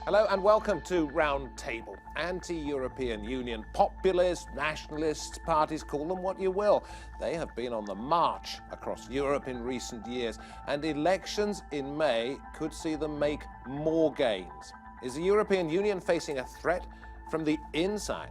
Hello and welcome to Round Table. Anti-European Union populists, nationalists, parties, call them what you will. They have been on the march across Europe in recent years, and elections in May could see them make more gains. Is the European Union facing a threat from the inside?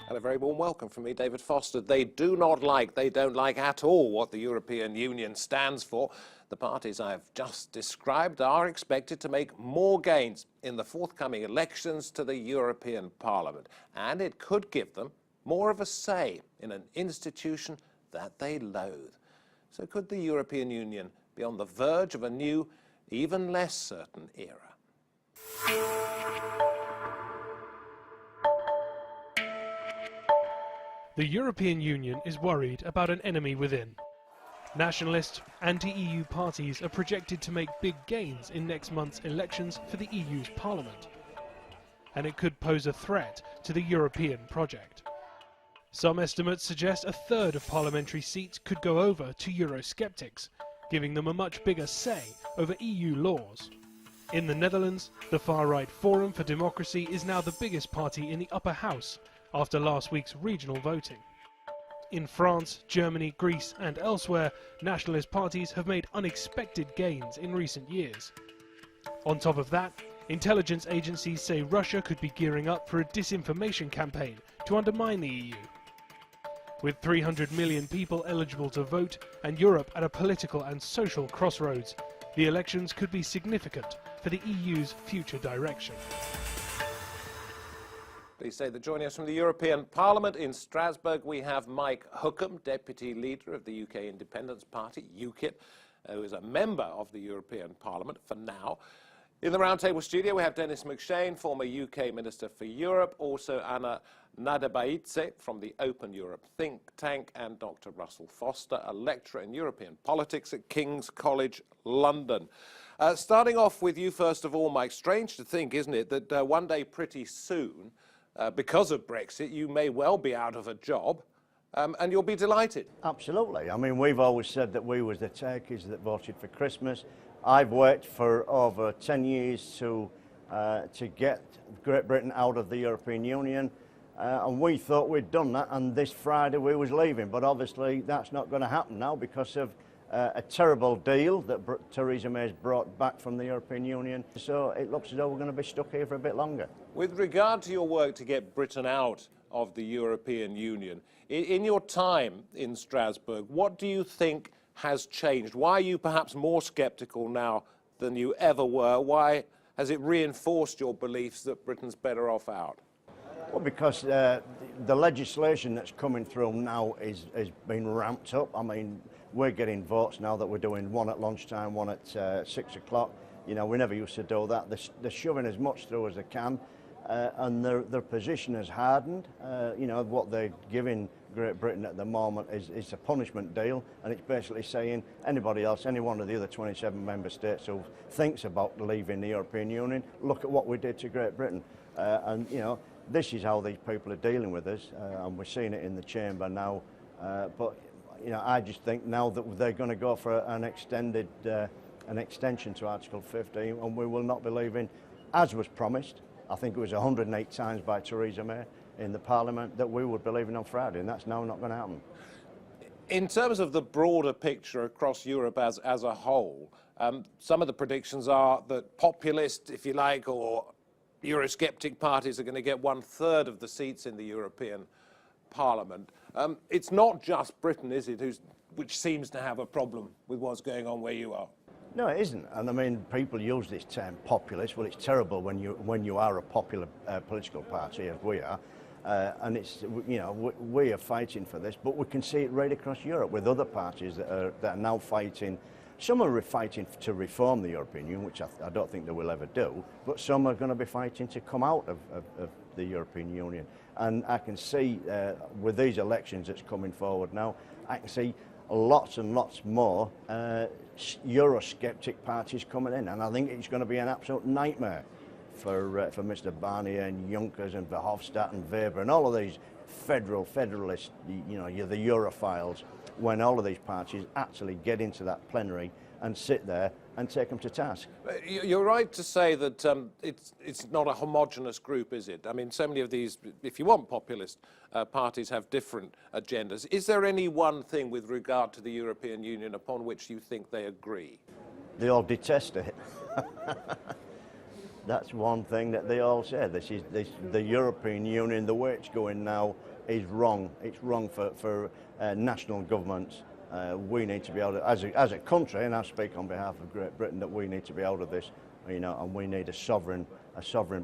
And a very warm welcome from me, David Foster. They don't like at all what the European Union stands for. The parties I've just described are expected to make more gains in the forthcoming elections to the European Parliament. And it could give them more of a say in an institution that they loathe. So could the European Union be on the verge of a new, even less certain era? The European Union is worried about an enemy within. Nationalist, anti-EU parties are projected to make big gains in next month's elections for the EU's parliament. And it could pose a threat to the European project. Some estimates suggest a third of parliamentary seats could go over to Eurosceptics, giving them a much bigger say over EU laws. In the Netherlands, the far-right Forum for Democracy is now the biggest party in the upper house, after last week's regional voting. In France, Germany, Greece and elsewhere, nationalist parties have made unexpected gains in recent years. On top of that, intelligence agencies say Russia could be gearing up for a disinformation campaign to undermine the EU. With 300 million people eligible to vote and Europe at a political and social crossroads, the elections could be significant for the EU's future direction. Please say that joining us from the European Parliament in Strasbourg, we have Mike Hookem, Deputy Leader of the UK Independence Party, UKIP, who is a member of the European Parliament for now. In the Roundtable studio, we have Denis McShane, former UK Minister for Europe, also Anna Nadabaidze from the Open Europe think tank, and Dr. Russell Foster, a lecturer in European politics at King's College, London. Starting off with you, first of all, Mike, strange to think, isn't it, that one day pretty soon, because of Brexit, you may well be out of a job, and you'll be delighted. Absolutely. I mean, we've always said that we was the turkeys that voted for Christmas. I've worked for over 10 years to get Great Britain out of the European Union, and we thought we'd done that, and this Friday we was leaving. But obviously that's not going to happen now because of a terrible deal that Theresa May's brought back from the European Union. So it looks as though we're going to be stuck here for a bit longer. With regard to your work to get Britain out of the European Union, in your time in Strasbourg, what do you think has changed? Why are you perhaps more sceptical now than you ever were? Why has it reinforced your beliefs that Britain's better off out? Well, because the legislation that's coming through now is being ramped up. I mean, we're getting votes now that we're doing one at lunchtime, one at 6 o'clock. You know, we never used to do that. They're shoving as much through as they can, and their position has hardened. You know, what they're giving Great Britain at the moment is a punishment deal, and it's basically saying anybody else, any one of the other 27 member states who thinks about leaving the European Union, look at what we did to Great Britain. And, you know, this is how these people are dealing with us, and we're seeing it in the chamber now. But you know, I just think now that they're going to go for an extension to Article 15, and we will not be leaving, as was promised. I think it was 108 times by Theresa May in the Parliament that we would be leaving on Friday, and that's now not going to happen. In terms of the broader picture across Europe as a whole, some of the predictions are that populist, if you like, or Eurosceptic parties are going to get 1/3 of the seats in the European Parliament. It's not just Britain, is it, which seems to have a problem with what's going on where you are? No, it isn't. And I mean, people use this term populist. Well, it's terrible when you are a popular political party, as we are. And it's, you know, we are fighting for this, but we can see it right across Europe with other parties that are now fighting. Some are fighting to reform the European Union, which I don't think they will ever do, but some are going to be fighting to come out of the European Union. And I can see with these elections that's coming forward now, I can see lots and lots more Eurosceptic parties coming in, and I think it's going to be an absolute nightmare for Mr. Barnier and Juncker and Verhofstadt and Weber and all of these federalists, you know, you're the Europhiles, when all of these parties actually get into that plenary and sit there and take them to task. You're right to say that it's not a homogenous group, is it? I mean, so many of these, if you want populist parties, have different agendas. Is there any one thing with regard to the European Union upon which you think they agree? They all detest it. That's one thing that they all say. The European Union, the way it's going now, is wrong. It's wrong for national governments. We need to be able to, as a country, and I speak on behalf of Great Britain, that we need to be out of this, you know, and we need a sovereign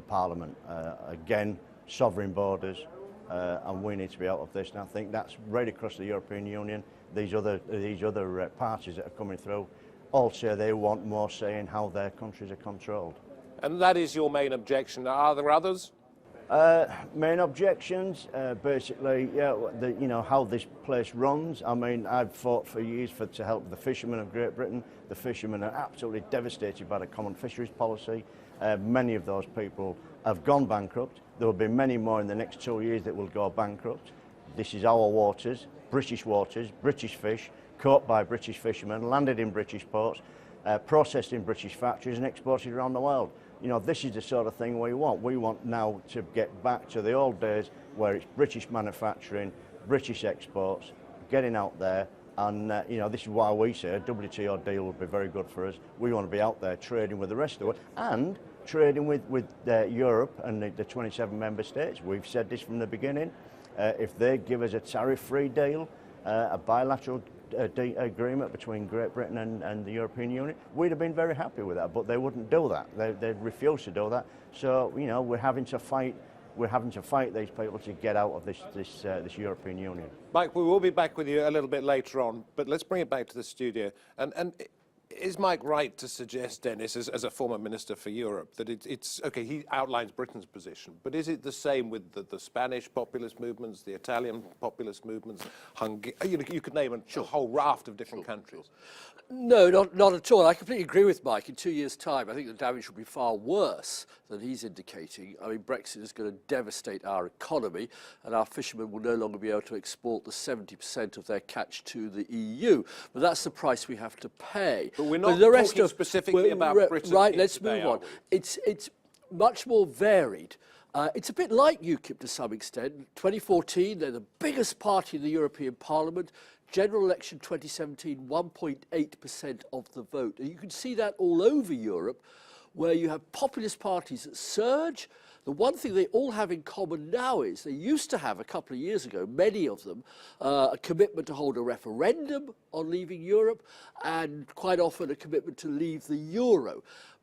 parliament. Again, sovereign borders, and we need to be out of this. And I think that's right across the European Union. These other parties that are coming through all say they want more say in how their countries are controlled. And that is your main objection. Are there others? Main objections, basically, yeah, you know, how this place runs. I mean, I've fought for years to help the fishermen of Great Britain. The fishermen are absolutely devastated by the common fisheries policy. Many of those people have gone bankrupt. There will be many more in the next 2 years that will go bankrupt. This is our waters, British fish, caught by British fishermen, landed in British ports, processed in British factories and exported around the world. You know, this is the sort of thing we want. We want now to get back to the old days where it's British manufacturing, British exports, getting out there. And, you know, this is why we say a WTO deal would be very good for us. We want to be out there trading with the rest of the world and trading with Europe and the 27 member states. We've said this from the beginning. If they give us a tariff-free deal, a bilateral agreement between Great Britain and the European Union, we'd have been very happy with that, but they wouldn't do that. They refuse to do that. So, you know, we're having to fight these people to get out of this European Union. Mike, we will be back with you a little bit later on, but let's bring it back to the studio. And is Mike right to suggest, Dennis, as a former Minister for Europe, that it's okay, he outlines Britain's position, but is it the same with the Spanish populist movements, the Italian populist movements, you know, you could name a whole raft of different countries? No, not at all. I completely agree with Mike. In 2 years' time, I think the damage will be far worse than he's indicating. I mean, Brexit is going to devastate our economy, and our fishermen will no longer be able to export the 70% of their catch to the EU. But that's the price we have to pay. But we're not talking specifically about Britain. Right, let's move on. It's much more varied. It's a bit like UKIP to some extent. 2014, they're the biggest party in the European Parliament. General election 2017, 1.8% of the vote. And you can see that all over Europe, where you have populist parties that surge. The one thing they all have in common now is they used to have, a couple of years ago, many of them, a commitment to hold a referendum on leaving Europe, and quite often a commitment to leave the euro.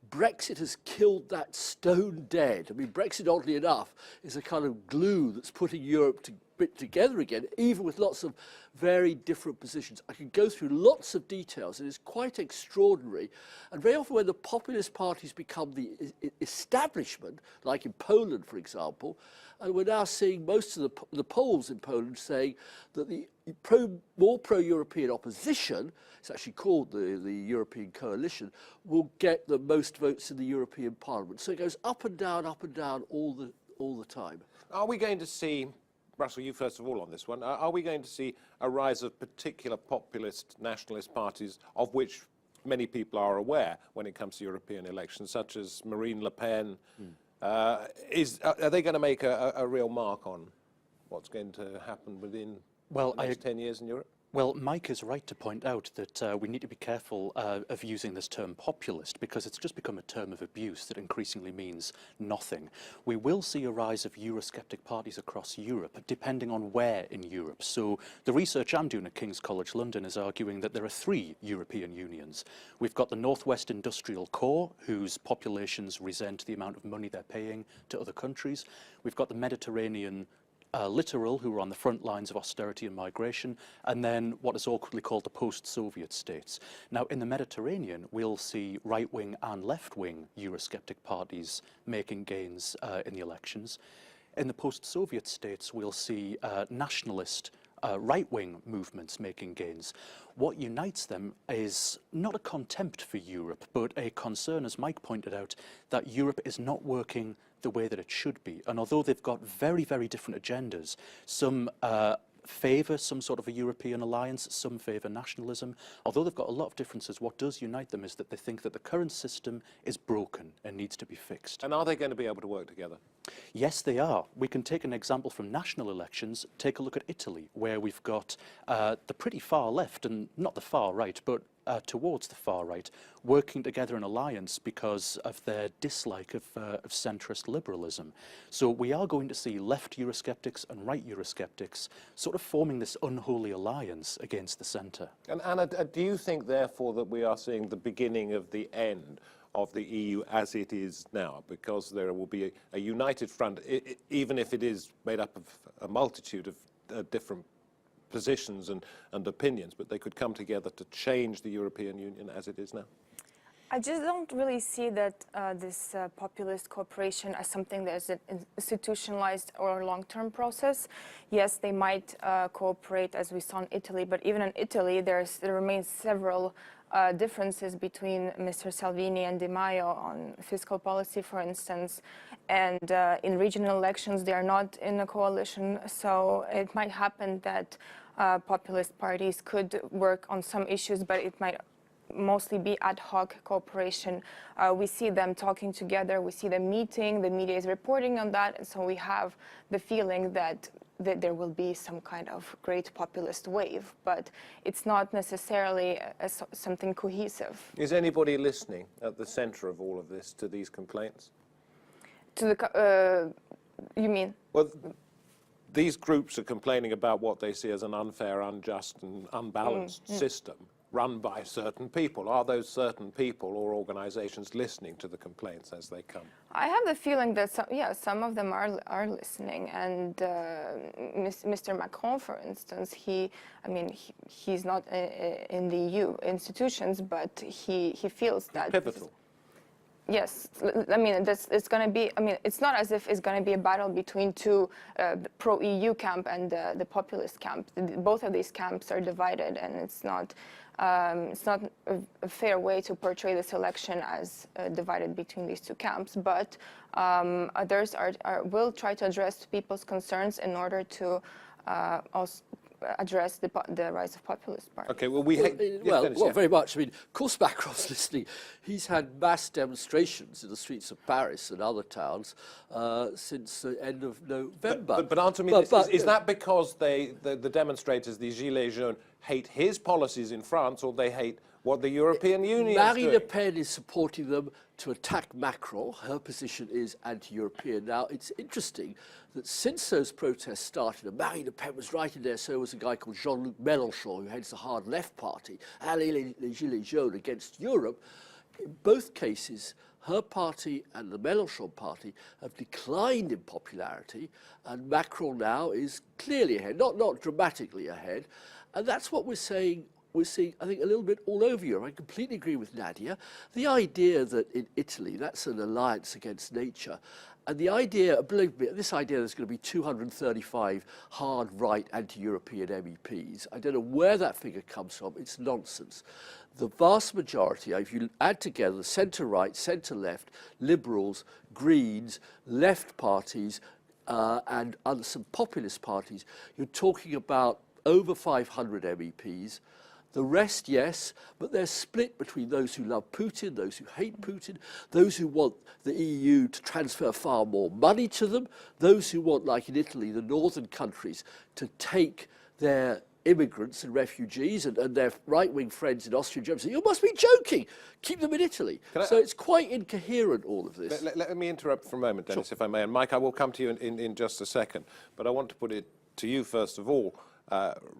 Brexit has killed that stone dead. I mean, Brexit, oddly enough, is a kind of glue that's putting Europe together again, even with lots of very different positions. I could go through lots of details. It is quite extraordinary. And very often when the populist parties become the establishment, like in Poland, for example, and we're now seeing most of the polls in Poland saying that the more pro-European opposition, it's actually called the European Coalition, will get the most votes in the European Parliament. So it goes up and down all the time. Are we going to see, Russell, you first of all on this one, are we going to see a rise of particular populist nationalist parties of which many people are aware when it comes to European elections, such as Marine Le Pen? Are they going to make a real mark on what's going to happen within the next 10 years in Europe? Well, Mike is right to point out that we need to be careful of using this term populist, because it's just become a term of abuse that increasingly means nothing. We will see a rise of Eurosceptic parties across Europe, depending on where in Europe. So the research I'm doing at King's College London is arguing that there are 3 European unions. We've got the Northwest Industrial Core, whose populations resent the amount of money they're paying to other countries. We've got the Mediterranean littoral, who are on the front lines of austerity and migration, and then what is awkwardly called the post-Soviet states. Now, in the Mediterranean, we'll see right-wing and left-wing Eurosceptic parties making gains in the elections. In the post-Soviet states, we'll see nationalist right-wing movements making gains. What unites them is not a contempt for Europe, but a concern, as Mike pointed out, that Europe is not working the way that it should be. And although they've got very, very different agendas, some favour some sort of a European alliance, some favour nationalism. Although they've got a lot of differences, what does unite them is that they think that the current system is broken and needs to be fixed. And are they going to be able to work together? Yes, they are. We can take an example from national elections. Take a look at Italy, where we've got the pretty far left, and not the far right, but towards the far right, working together in alliance because of their dislike of centrist liberalism. So we are going to see left Eurosceptics and right Eurosceptics sort of forming this unholy alliance against the centre. And Anna, do you think, therefore, that we are seeing the beginning of the end of the EU as it is now, because there will be a united front, even if it is made up of a multitude of different positions and opinions, but they could come together to change the European Union as it is now? I just don't really see that this populist cooperation as something that is an institutionalized or long-term process. Yes, they might cooperate, as we saw in Italy, but even in Italy, there remains several differences between Mr. Salvini and Di Maio on fiscal policy, for instance, and in regional elections, they are not in a coalition, so it might happen that populist parties could work on some issues, but it might mostly be ad hoc cooperation. We see them talking together, we see them meeting, the media is reporting on that, and so we have the feeling that there will be some kind of great populist wave, but it's not necessarily something cohesive. Is anybody listening at the centre of all of this to these complaints? To the, you mean? Well, these groups are complaining about what they see as an unfair, unjust and unbalanced system run by certain people. Are those certain people or organizations listening to the complaints as they come? I have the feeling that some of them are listening, and Mr. Macron, for instance, he's not in the EU institutions, but he feels that Pivotal. Yes, I mean, it's going to be, it's not as if it's going to be a battle between two, the pro-EU camp and the populist camp. Both of these camps are divided, and it's not a fair way to portray this election as divided between these two camps. But others will try to address people's concerns in order to also address the rise of populist parties. Okay, well, very much. I mean, of course Macron's listening. He's had mass demonstrations in the streets of Paris and other towns since the end of November. But answer me this, is that because the demonstrators, the Gilets jaunes, hate his policies in France, or they hate what the European Union is doing? Marine Le Pen is supporting them to attack Macron. Her position is anti-European. Now, it's interesting that since those protests started, and Marine Le Pen was right in there, so was a guy called Jean-Luc Mélenchon, who heads the hard left party, les Gilets jaunes against Europe. In both cases, her party and the Mélenchon party have declined in popularity, and Macron now is clearly ahead, not dramatically ahead, and that's what we're seeing, I think, a little bit all over Europe. I completely agree with Nadia. The idea that in Italy, that's an alliance against nature, and the idea, believe me, this idea there's going to be 235 hard right anti-European MEPs, I don't know where that figure comes from, it's nonsense. The vast majority, if you add together the centre-right, centre-left, Liberals, Greens, left parties, and some populist parties, you're talking about over 500 MEPs. The rest, yes, but they're split between those who love Putin, those who hate Putin, those who want the EU to transfer far more money to them, those who want, like in Italy, the northern countries to take their immigrants and refugees and their right-wing friends in Austria and Germany say, you must be joking, keep them in Italy. So it's quite incoherent, all of this. Let me interrupt for a moment, Dennis, if I may. And Mike, I will come to you in just a second. But I want to put it to you, first of all,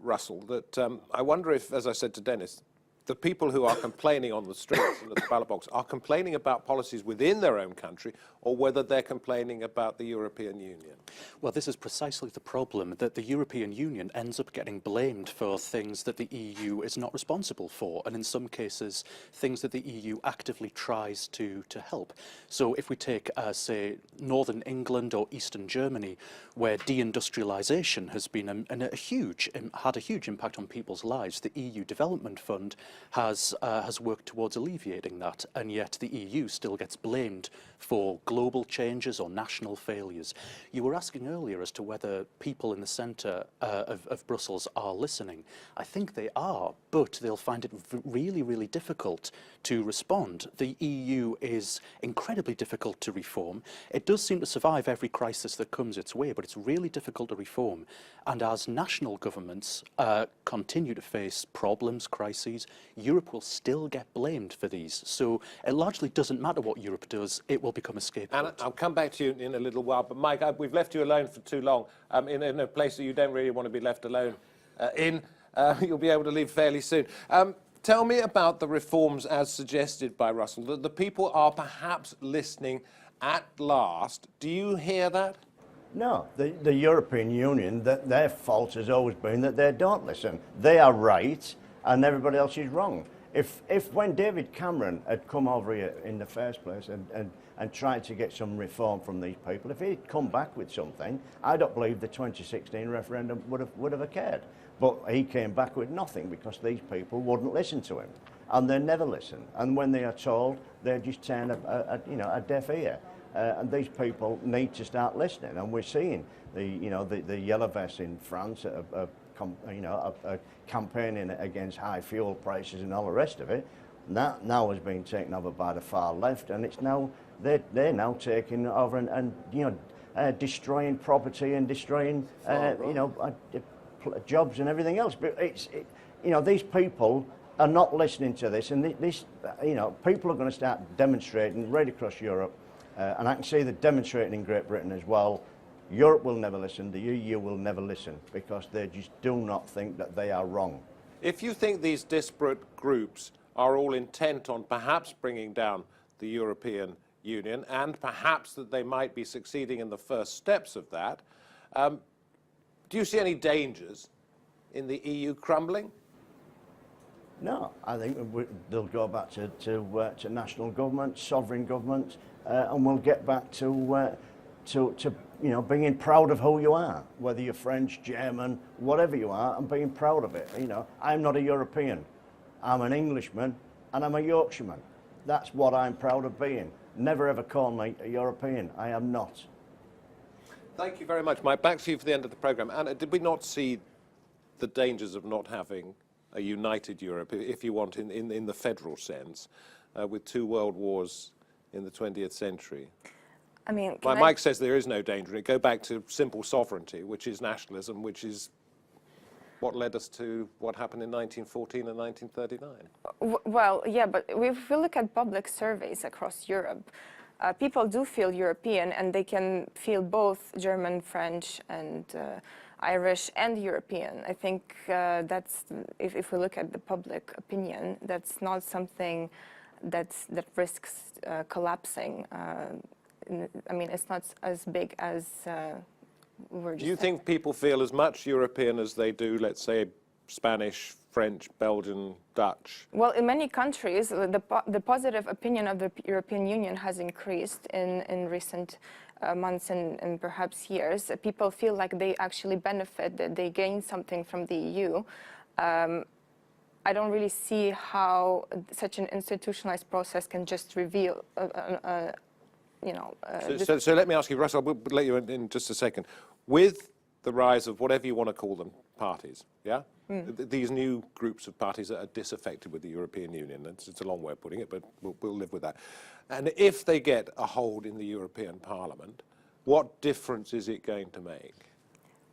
Russell, that I wonder if, as I said to Dennis, the people who are complaining on the streets and at the ballot box are complaining about policies within their own country, or whether they're complaining about the European Union. Well, this is precisely the problem, that the European Union ends up getting blamed for things that the EU is not responsible for, and in some cases, things that the EU actively tries to help. So if we take, say, Northern England or Eastern Germany, where deindustrialisation has been had a huge impact on people's lives, the EU Development Fund has worked towards alleviating that, and yet the EU still gets blamed for global changes or national failures. You were asking earlier as to whether people in the centre of Brussels are listening. I think they are, but they'll find it really, really difficult to respond. The EU is incredibly difficult to reform. It does seem to survive every crisis that comes its way, but it's really difficult to reform. And as national governments continue to face problems, crises, Europe will still get blamed for these. So it largely doesn't matter what Europe does, it will become a scapegoat. And I'll come back to you in a little while, but Mike, we've left you alone for too long in a place that you don't really want to be left alone in. You'll be able to leave fairly soon. Tell me about the reforms as suggested by Russell. The people are perhaps listening at last. Do you hear that? No, the European Union, their fault has always been that they don't listen. They are right and everybody else is wrong. If when David Cameron had come over here in the first place and tried to get some reform from these people, if he'd come back with something, I don't believe the 2016 referendum would have occurred. But he came back with nothing because these people wouldn't listen to him, and they never listen. And when they are told, they just turn a deaf ear. And these people need to start listening. And we're seeing the yellow vests in France campaigning against high fuel prices and all the rest of it. That now has been taken over by the far left, and it's now they're now taking over and destroying property and destroying jobs and everything else. But these people are not listening to this, and people are going to start demonstrating right across Europe, and I can see they're demonstrating in Great Britain as well. Europe will never listen, the EU will never listen, because they just do not think that they are wrong. If you think these disparate groups are all intent on perhaps bringing down the European Union, and perhaps that they might be succeeding in the first steps of that, do you see any dangers in the EU crumbling? No, I think they'll go back to national governments, sovereign governments, and we'll get back to being proud of who you are, whether you're French, German, whatever you are, and being proud of it. I'm not a European. I'm an Englishman, and I'm a Yorkshireman. That's what I'm proud of being. Never ever call me a European. I am not. Thank you very much, Mike. Back to you for the end of the programme. Anna, did we not see the dangers of not having a united Europe, if you want, in the federal sense, with two world wars in the 20th century? I mean, Mike says there is no danger in it. Go back to simple sovereignty, which is nationalism, which is what led us to what happened in 1914 and 1939. Well, yeah, but if we look at public surveys across Europe, people do feel European, and they can feel both German, French, and Irish and European. I think that's, if we look at the public opinion, that's not something that risks collapsing. I mean, it's not as big as we were just Do you think people feel as much European as they do, let's say, Spanish, French, Belgian, Dutch? Well, in many countries, the positive opinion of the European Union has increased in recent months and perhaps years. People feel like they actually benefit, that they gain something from the EU. I don't really see how such an institutionalized process can just reveal So let me ask you, Russell, we'll let you in just a second. With the rise of whatever you want to call them, parties, yeah? These new groups of parties that are disaffected with the European Union, it's a long way of putting it, but we'll live with that. And if they get a hold in the European Parliament, what difference is it going to make?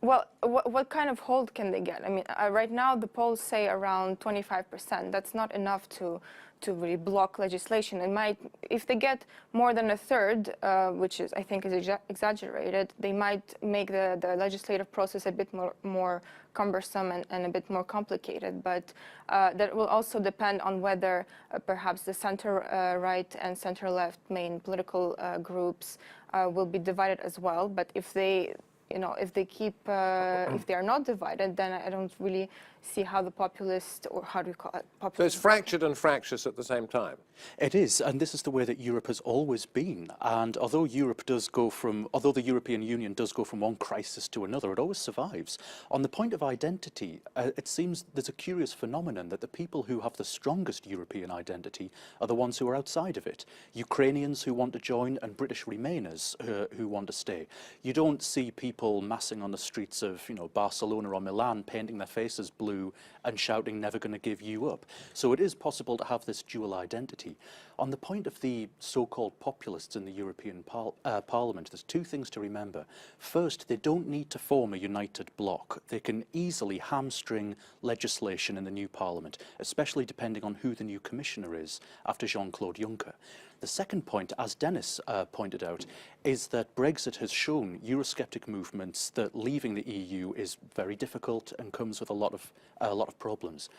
Well, what kind of hold can they get? I mean, right now the polls say around 25%. That's not enough to really block legislation. It might, if they get more than a third, which is I think is exaggerated, they might make the legislative process a bit more cumbersome and a bit more complicated. But that will also depend on whether perhaps the center-right and center-left main political groups will be divided as well. But if they if they keep, if they are not divided, then I don't really see how the populist, or how do you call it? So it's fractured and fractious at the same time. It is, and this is the way that Europe has always been. And although the European Union does go from one crisis to another, it always survives. On the point of identity, it seems there's a curious phenomenon that the people who have the strongest European identity are the ones who are outside of it. Ukrainians who want to join and British Remainers who want to stay. You don't see people massing on the streets of Barcelona or Milan painting their faces blue and shouting never going to give you up. So it is possible to have this dual identity. On the point of the so-called populists in the European Parliament, there's two things to remember. First, they don't need to form a united bloc. They can easily hamstring legislation in the new Parliament, especially depending on who the new commissioner is after Jean-Claude Juncker. The second point, as Dennis pointed out, is that Brexit has shown Eurosceptic movements that leaving the EU is very difficult and comes with a lot of problems.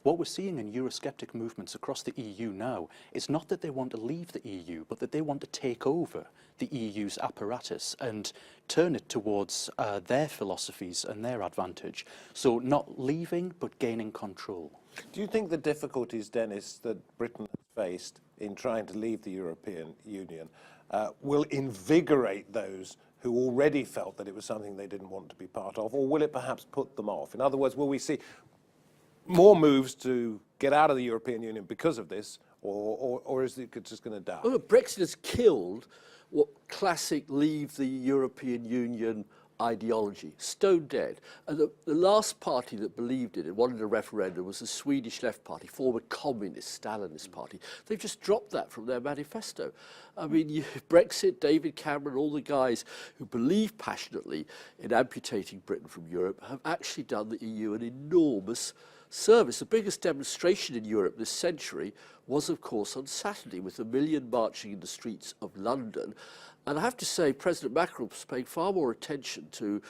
What we're seeing in Eurosceptic movements across the EU now is not that they want to leave the EU, but that they want to take over the EU's apparatus and turn it towards their philosophies and their advantage. So not leaving, but gaining control. Do you think the difficulties, Dennis, that Britain has faced in trying to leave the European Union will invigorate those who already felt that it was something they didn't want to be part of, or will it perhaps put them off? In other words, will we see more moves to get out of the European Union because of this, or is it just going to die? Well, Brexit has killed what classic leave the European Union ideology, stone dead. And the last party that believed in it, wanted a referendum, was the Swedish Left Party, former communist Stalinist party. They've just dropped that from their manifesto. I mean, Brexit, David Cameron, all the guys who believe passionately in amputating Britain from Europe have actually done the EU an enormous service. The biggest demonstration in Europe this century was, of course, on Saturday, with 1 million marching in the streets of London. And I have to say, President Macron was paying far more attention to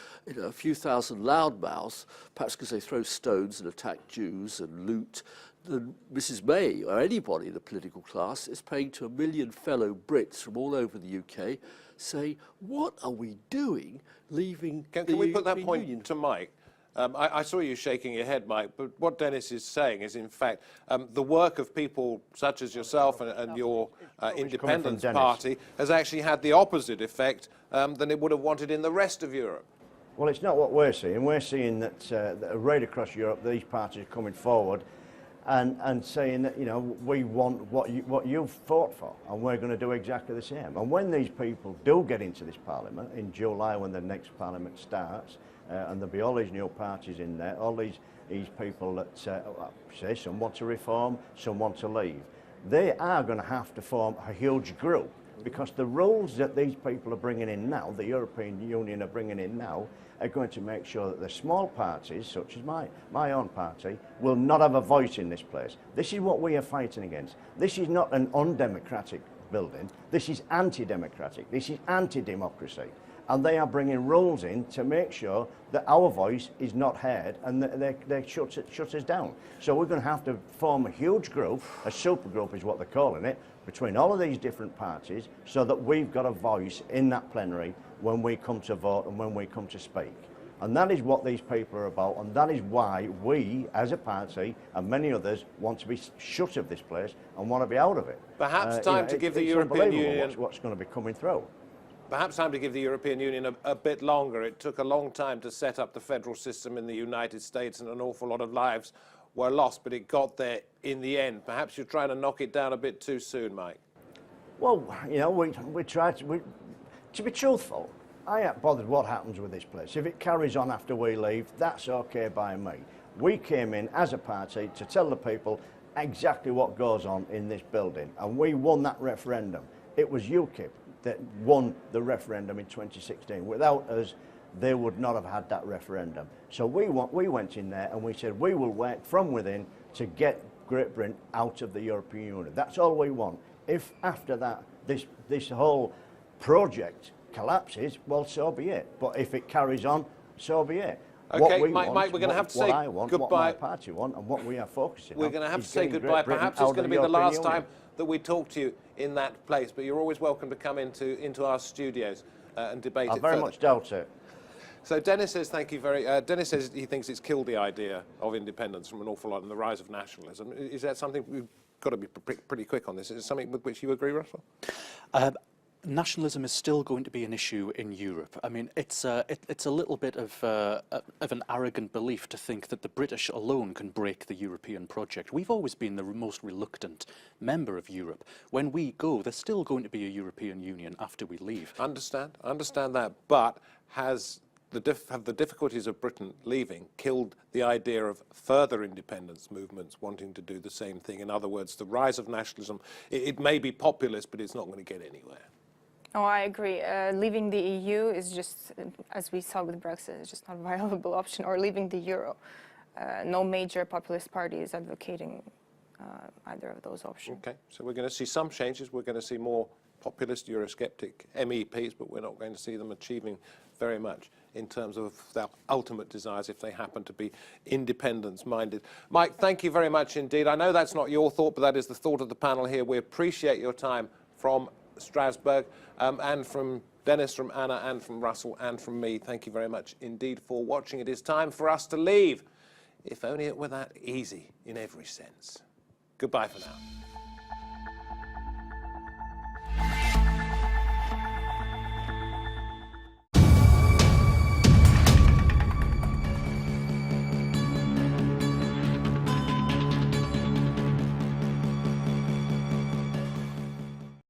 a few thousand loudmouths, perhaps because they throw stones and attack Jews and loot, than Mrs May or anybody in the political class is paying to 1 million fellow Brits from all over the UK, saying, what are we doing leaving the European Union? Can we put that point to Mike? I saw you shaking your head, Mike, but what Dennis is saying is, in fact, the work of people such as yourself and your Independence Party has actually had the opposite effect than it would have wanted in the rest of Europe. Well, it's not what we're seeing. We're seeing that right across Europe, these parties are coming forward and saying that, we want what you've fought for, and we're going to do exactly the same. And when these people do get into this Parliament, in July when the next Parliament starts, and there'll be all these new parties in there, all these people that say some want to reform, some want to leave. They are going to have to form a huge group, because the rules that these people are bringing in now, the European Union are bringing in now, are going to make sure that the small parties, such as my own party, will not have a voice in this place. This is what we are fighting against. This is not an undemocratic building. This is anti-democratic. This is anti-democracy. And they are bringing rules in to make sure that our voice is not heard and that they shut us down. So we're going to have to form a huge group, a super group is what they're calling it, between all of these different parties, so that we've got a voice in that plenary when we come to vote and when we come to speak. And that is what these people are about, and that is why we, as a party, and many others, want to be shut of this place and want to be out of it. Perhaps time to give the European Union what's going to be coming through. Perhaps time to give the European Union a bit longer. It took a long time to set up the federal system in the United States, and an awful lot of lives were lost, but it got there in the end. Perhaps you're trying to knock it down a bit too soon, Mike. Well, we try to be truthful. I ain't bothered what happens with this place. If it carries on after we leave, that's okay by me. We came in as a party to tell the people exactly what goes on in this building, and we won that referendum. It was UKIP that won the referendum in 2016. Without us, they would not have had that referendum. So we went in there and we said we will work from within to get Great Britain out of the European Union. That's all we want. If after that this whole project collapses, well, so be it. But if it carries on, so be it. Okay, What we Mike, want, we're going to have to what say I want, goodbye. what my party want, and what we are focusing on. We're going to have to is say getting goodbye. Great Britain Perhaps out it's of going to be the European last Union. time that we talk to you in that place, but you're always welcome to come into our studios and debate I it very further. much doubt it. So Dennis says thank you very. Dennis says he thinks it's killed the idea of independence from an awful lot and the rise of nationalism. Is that something we've got to be pretty quick on this? Is it something with which you agree, Russell? Nationalism is still going to be an issue in Europe. I mean, it's a little bit of an arrogant belief to think that the British alone can break the European project. We've always been the most reluctant member of Europe. When we go, there's still going to be a European Union after we leave. Understand that, but have the difficulties of Britain leaving killed the idea of further independence movements wanting to do the same thing? In other words, the rise of nationalism, it may be populist, but it's not going to get anywhere. Oh, I agree. Leaving the EU is just, as we saw with Brexit, it's just not a viable option, or leaving the euro. No major populist party is advocating either of those options. Okay, so we're going to see some changes. We're going to see more populist, Eurosceptic MEPs, but we're not going to see them achieving very much in terms of their ultimate desires if they happen to be independence-minded. Mike, thank you very much indeed. I know that's not your thought, but that is the thought of the panel here. We appreciate your time from Strasbourg, and from Dennis, from Anna, and from Russell, and from me. Thank you very much indeed for watching. It is time for us to leave, if only it were that easy in every sense. Goodbye for now.